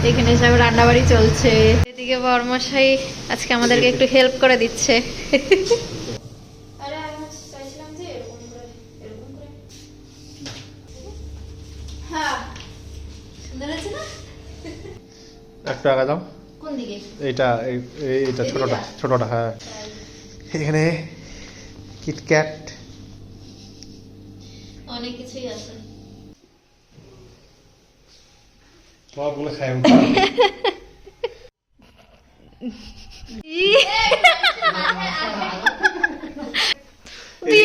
এখানে সব রান্নাবাড়ি চলছে, এদিকে বরমশাই আজকে আমাদেরকে একটু হেল্প করে দিচ্ছে। একটু আগা দাও। কোন দিকে? এইটা এইটা ছোটটা ছোটটা, হ্যাঁ। এখানে কিটক্যাট অনেক কিছুই আছে। সবগুলো খাই।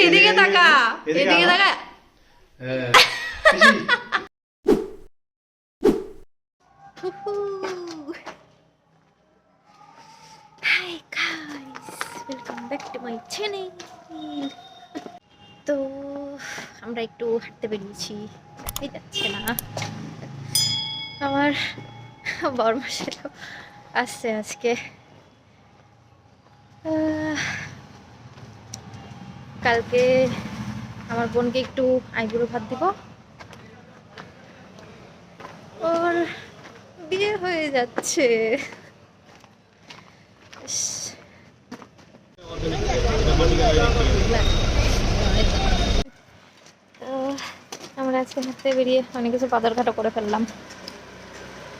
এদিকে তাকা, এদিকে তাকা। হ্যাঁ। Hi guys, welcome back to my channel. তো আমরা একটু হাঁটতে বেরিয়েছি, দেখাই যাচ্ছে না। আমার বরমশাই আসছে আজকে। কালকে আমার বোনকে একটু আইবুড়ো ভাত দিব, ওর বিয়ে হয়ে যাচ্ছে। আমরা আজকে হাঁটতে বেরিয়ে অনেক কিছু বাজারঘাটও করে ফেললাম,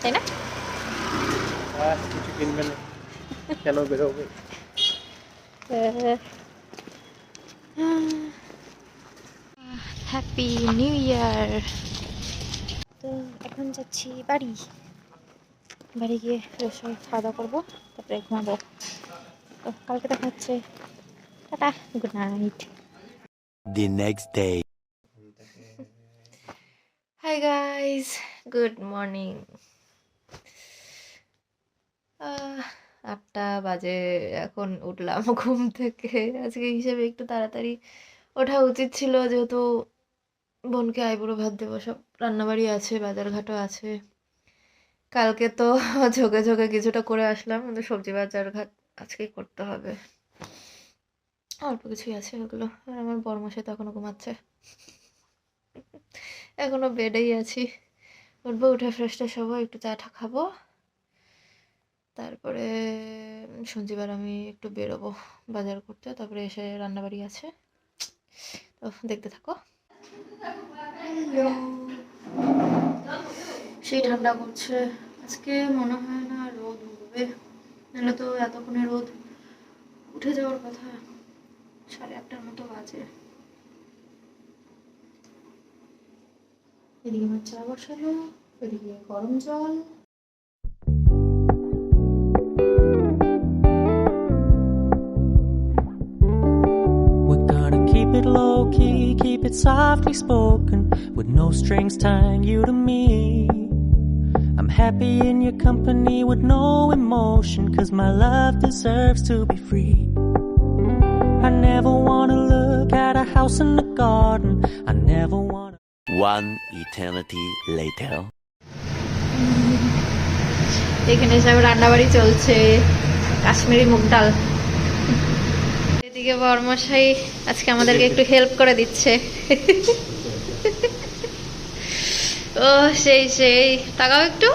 তাই না? কিছু কিনবে না কেন বেরোবে? Happy new year. তো এখন যাচ্ছি বাড়ি, বাড়ি গিয়ে ফ্রেশ হয়ে খাওয়া দাওয়া করবো, তারপরে ঘুমাবো। তো কালকে দেখা হচ্ছে, tata, good night. The next day. Hi guys, good morning. 8টা বাজে, এখন উঠলাম ঘুম থেকে। আজকে হিসেবে একটু তাড়াতাড়ি ওঠা উচিত ছিল, যেহেতু বোনকে আইবুড়ো ভাত দেবো, সব রান্নাবাড়ি আছে, বাজারঘাটও আছে। কালকে তো ঝোঁকে ঝোঁকে কিছুটা করে আসলাম, কিন্তু সবজি বাজার ঘাট আজকেই করতে হবে। অল্প কিছুই আছে ওগুলো। আর আমার বরমশাই তো এখনো ঘুমাচ্ছে, এখনো বেডেই আছি। উঠবো, উঠে ফ্রেশ ট্রেশ হবো, একটু চা টা খাবো, তারপরে সঞ্জিবার আমি একটু বেরোবো বাজার করতে, তারপরে এসে রান্নাবাড়ি আছে, তো দেখতে থাকো। সেই ঠান্ডা করছে আজকে, মনে হয় না রোদ উঠবে, নাহলে তো এতক্ষণে রোদ উঠে যাওয়ার কথা। 8:30টার মতো বাজে। এদিকে আমার চা বসালো, এদিকে গরম জল। We're gonna keep it low key, keep it softly spoken, with no strings tying you to me. I'm happy in your company with no emotion, 'cause my love deserves to be free. I never wanna look at a house in the garden, I never wanna. One eternity later. এখানে সব রান্নাবাড়ি চলছে, কাশ্মীরি মুগ ডাল। এদিকে বরমশাই আজকে আমাদেরকে একটু হেল্প করে দিচ্ছে। ও সেই সেই, তাকাও একটু।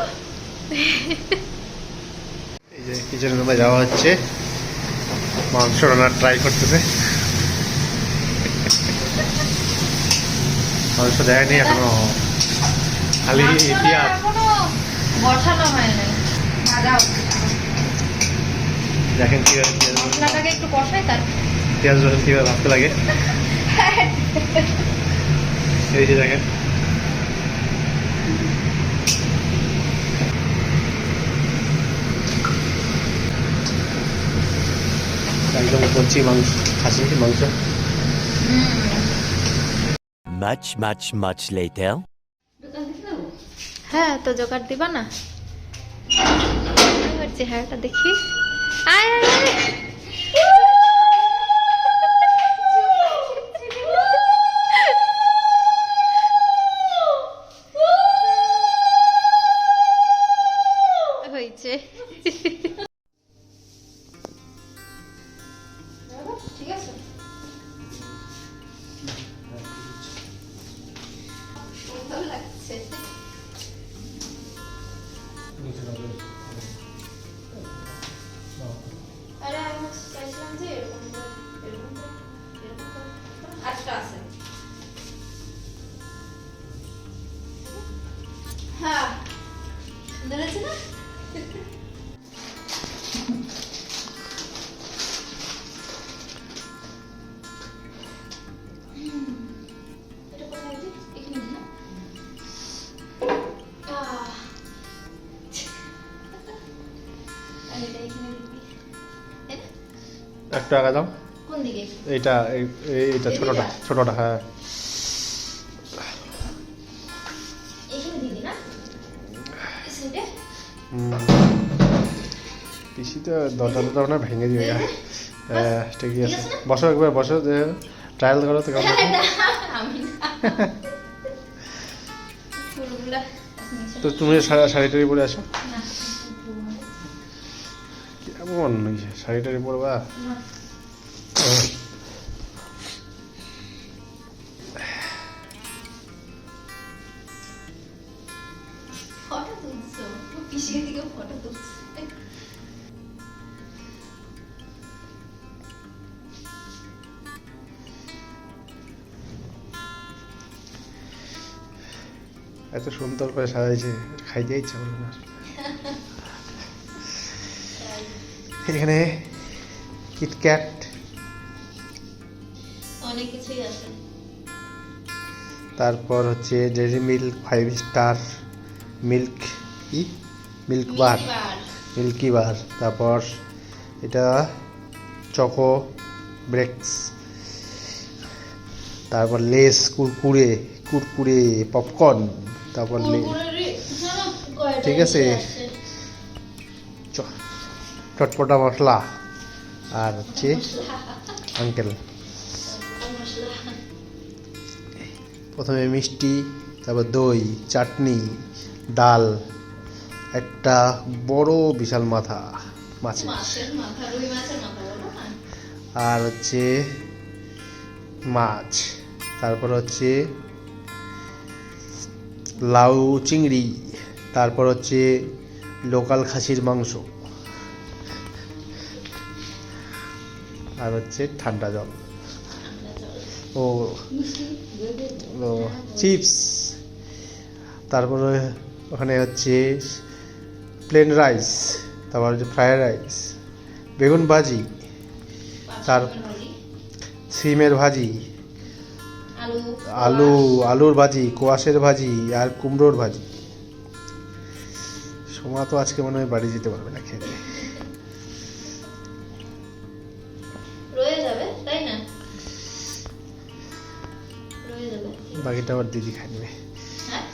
এই যে কিচেনের রুমে যাওয়া হচ্ছে, মাংস রান্নার ট্রাই করতেছে। মাংস দেয়নি এখনো, খালি পেঁয়াজ বসানো হয় না, ভাজা হচ্ছে। দেখেন কিভাবে মশলাটাকে একটু কষাই, তার পেঁয়াজ রসুন কিভাবে ভাজতে লাগে। এই যে দেখেন, একদম কচি মাংস, খাসি মাংস। Much later. হ্যাঁ, তো জোগাড় দিবা না? চেহারাটা দেখি। আয় আয় আয়। হয়েছে, ঠিক আছে। সুন্দর লাগছে। আরে আমি চাইছিলাম যে এরকম করে, এরকম করে, এরকম করে। আচ্ছা আছে। হ্যাঁ সুন্দর আছে না? এটা কোথায় দিই? এখানে দিই না? আর এটা এখানে দিবি। তাই না? একটু আগা দাও। কোন দিকে? এইটা এইটা ছোটটা ছোটটা, হ্যাঁ। এখানে দিবি না? এই সাইডে? পিসিটা দরজা না ভেঙে দিবে। এই যে। হ্যাঁ ঠিকই ঠিক আছে। আছে না? বসো একবার, বসো, ট্রায়াল করো তো কেমন। না, আমি না। ফুলগুলা নিচে। তো তুমি শাড়ি টাড়ি পরে আসো। না, কেমন শাড়ি টাড়ি পরবা? না। ফটো তুলছো? পিছিয়ে দিকে ফটো তুলছে। এত সুন্দর করে সাজাইছে, খাইতে ইচ্ছা করলো না। এখানে কিটক্যাট, অনেক কিছুই আছে। তারপর হচ্ছে ডেইরি মিল্ক 5 স্টার, মিল্ক কি মিল্ক বার, মিল্কি বার। তারপর এটা চকো ব্রেকস, তারপর লেস, কুরকুরে কুরকুরে, পপকর্ন, তারপর ঠিক আছে, চটপটা মশলা, আর হচ্ছে আঙ্কেল। প্রথমে মিষ্টি, তারপর দই, চাটনি, ডাল, একটা বড় বিশাল মাথা মাছের, মাছের মাথা, রুই মাছের মাথা বলো না? আর হচ্ছে মাছ, তারপর হচ্ছে লাউ চিংড়ি, তারপর হচ্ছে লোকাল খাসির মাংস, আর হচ্ছে ঠান্ডা জল, ও চিপস, তারপরে ওখানে হচ্ছে প্লেন রাইস, তারপর হচ্ছে ফ্রায়েড রাইস, বেগুন ভাজি, তার সিমের ভাজি, আলুর ভাজি, কোয়াশের ভাজি, আর কুমড়োর ভাজি। সোমা তো আজকে মনে হয় বাড়ি যেতে পারবে না খেতে। রয়ে যাবে তাই না? রয়ে যাবে। বাকিটা আবার দিদি খাই নেবে। হ্যাঁ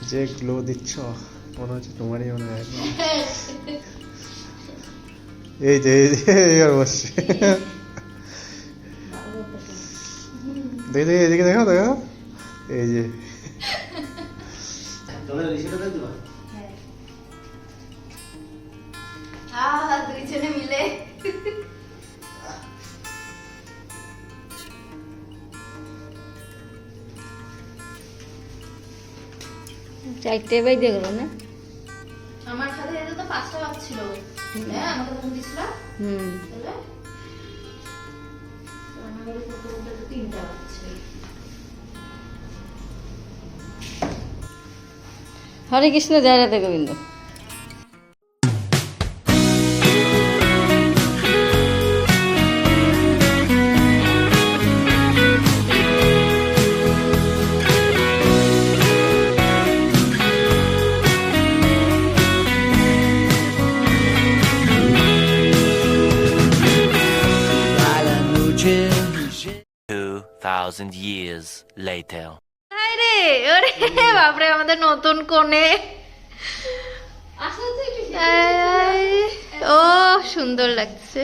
যে গ্লো দিচ্ছ মনে হচ্ছে তোমারই মনে হয়। এই যে এবার বসছে, দেখি এদিকে দেখো দেখো, এই যে দুইজনে মিলে চারটে বাইদে গেল না? আমার সাথে যেতে তো 5টা বাজছিল। হ্যাঁ আমাকে ফোন দিছিল। তাহলে আমার ফটো উঠে 3টা বাজছে। হরে কৃষ্ণ, জয় Radha Govinda. Alla noche 2,000 years later. হাই রে, ওরে বাপরে আমাদের নতুন কোণে। ও সুন্দর লাগছে।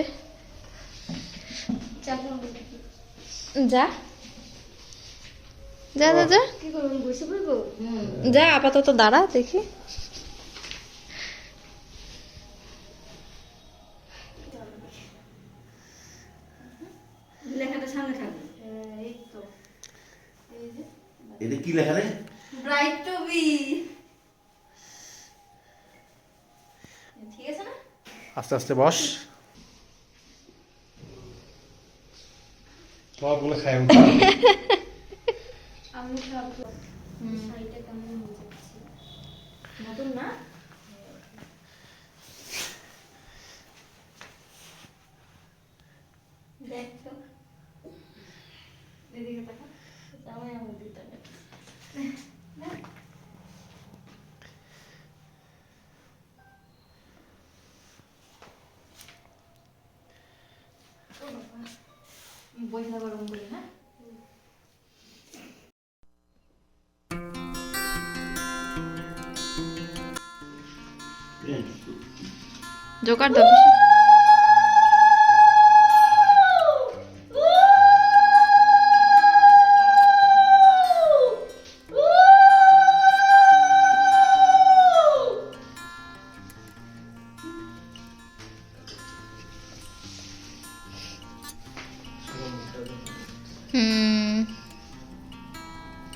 যা যা যা যা কি করবো, বসে পড়বো? যা, আপাতত দাঁড়া দেখি। লেখাটা সামনে থাকবে। এই তো এই যে এটা কি লেখা রে? Bright to be. ঠিক আছে না? আস্তে আস্তে বস। সবগুলো খাই আমি সব শাড়িটা কেমন হয়ে যাচ্ছে নতুন না? দেখ তো এদিকে তাকা। জামাই আমার দিতে হবে। পয়সা গরম করি হ্যাঁ। জোকার দাও।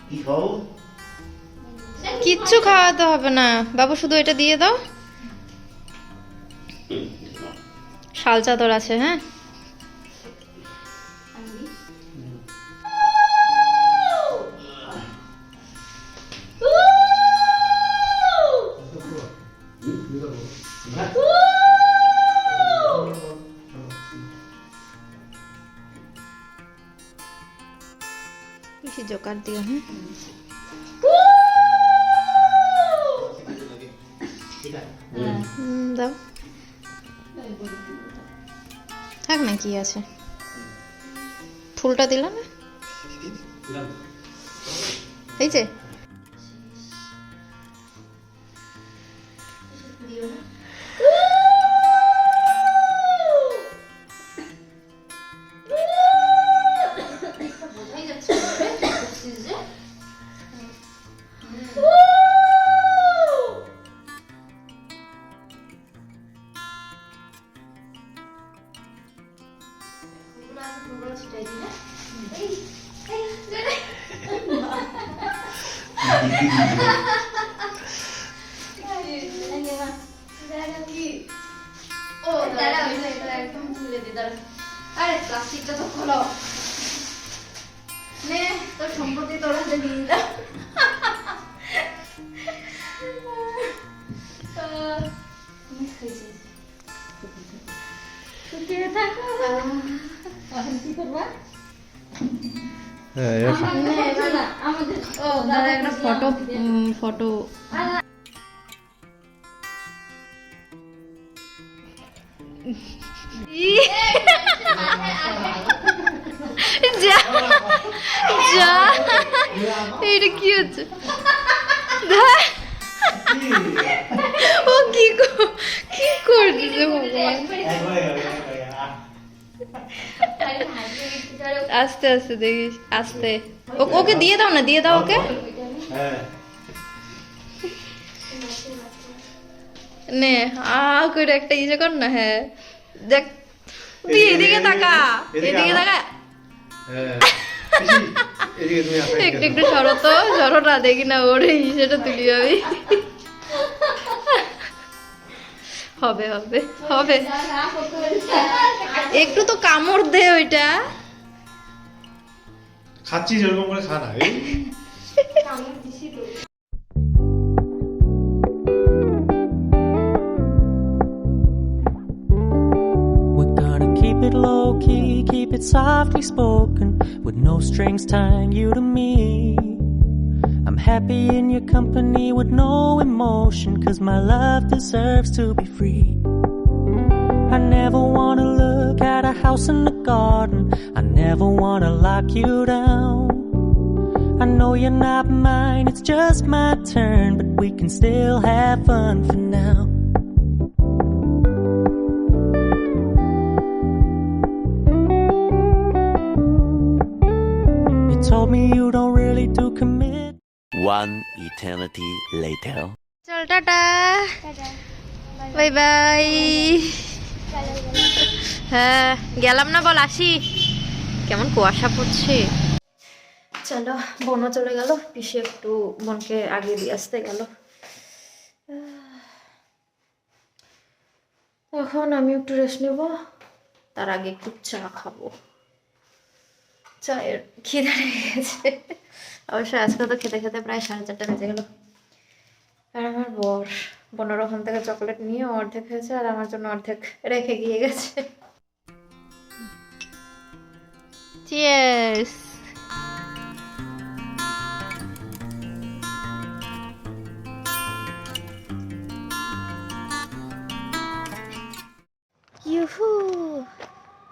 কি খাও? কিচ্ছু খাওয়াতে হবে না বাবু, শুধু এটা দিয়ে দাও। শাল চাদর আছে হ্যাঁ। বেশি জোকার দিও হ্যাঁ। দাও থাক না, কি আছে, ফুলটা দিল না এই যে। আরে প্লাস্টিকটা তো খোলো, নে তোর সম্পত্তি তোর হাতে নিয়ে যা। ও দাদা একটা ফটো যা যা, এটা কি হচ্ছে? ও কি করছে ভগবান? আস্তে আস্তে দেখিস, আস্তে। ওকে দিয়ে দাও না, দিয়ে দাও ওকে। নে করে একটা ইয়ে কর না। হ্যাঁ দেখ, তুই এদিকে তাকা, এদিকে তাকা। একটু একটু সরো তো, সরো না, দেখি না ওর সেটা তুলি আমি। হবে হবে হবে, একটু তো কামড় দে ওইটা। খাচ্ছি যেরকম করে খা না। We're gonna keep it low key, keep it softly spoken, with no strings tying you to me. I'm happy in your company with no emotion, 'cause my love deserves to be free. I never wanna look at a house in the garden, I never wanna lock you down. I know you're not mine, it's just my turn, but we can still have fun for now. You told me you don't really do commit. One eternity later. চল tata, bye bye. হ্যাঁ গেলাম না, বল আসি। কেমন কুয়াশা পড়ছে। চলো, বোনও চলে গেল, পিসে একটু বোনকে আগে দিয়ে আসতে গেল। এখন আমি একটু রেস্ট নেব, তার আগে একটু চা খাবো। চায়ের খিদে লেগে গেছে। অবশ্য আজকে তো খেতে খেতে প্রায় 4:30 বেজে গেল। আর আমার বোনের ওখান থেকে চকলেট নিয়ে অর্ধেক হয়েছে, আর আমার জন্য অর্ধেক রেখে গিয়ে গেছে। চিয়ার্স। ইউহু,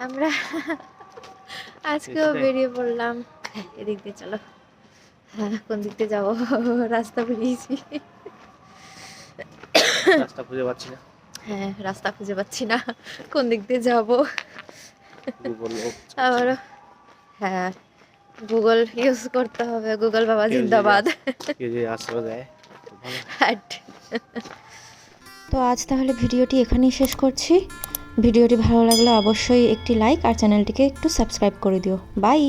আমরা আজকেও বেরিয়ে পড়লাম। এদিক দিয়ে চলো। হ্যাঁ, কোন দিক দিয়ে যাবো? রাস্তা বেরিয়েছি। রাস্তা খুঁজে পাচ্ছি না। হ্যাঁ, রাস্তা খুঁজে পাচ্ছি না, কোন দিক দিয়ে যাবো। আবার হ্যাঁ, গুগল ইউজ করতে হবে। গুগল বাবা জিন্দাবাদ। আশ্রয় দেয়। তো আজ তাহলে ভিডিওটি এখানেই শেষ করছি। ভিডিওটি ভালো লাগলে অবশ্যই একটি লাইক আর চ্যানেলটিকে একটু সাবস্ক্রাইব করে দিও। বাই।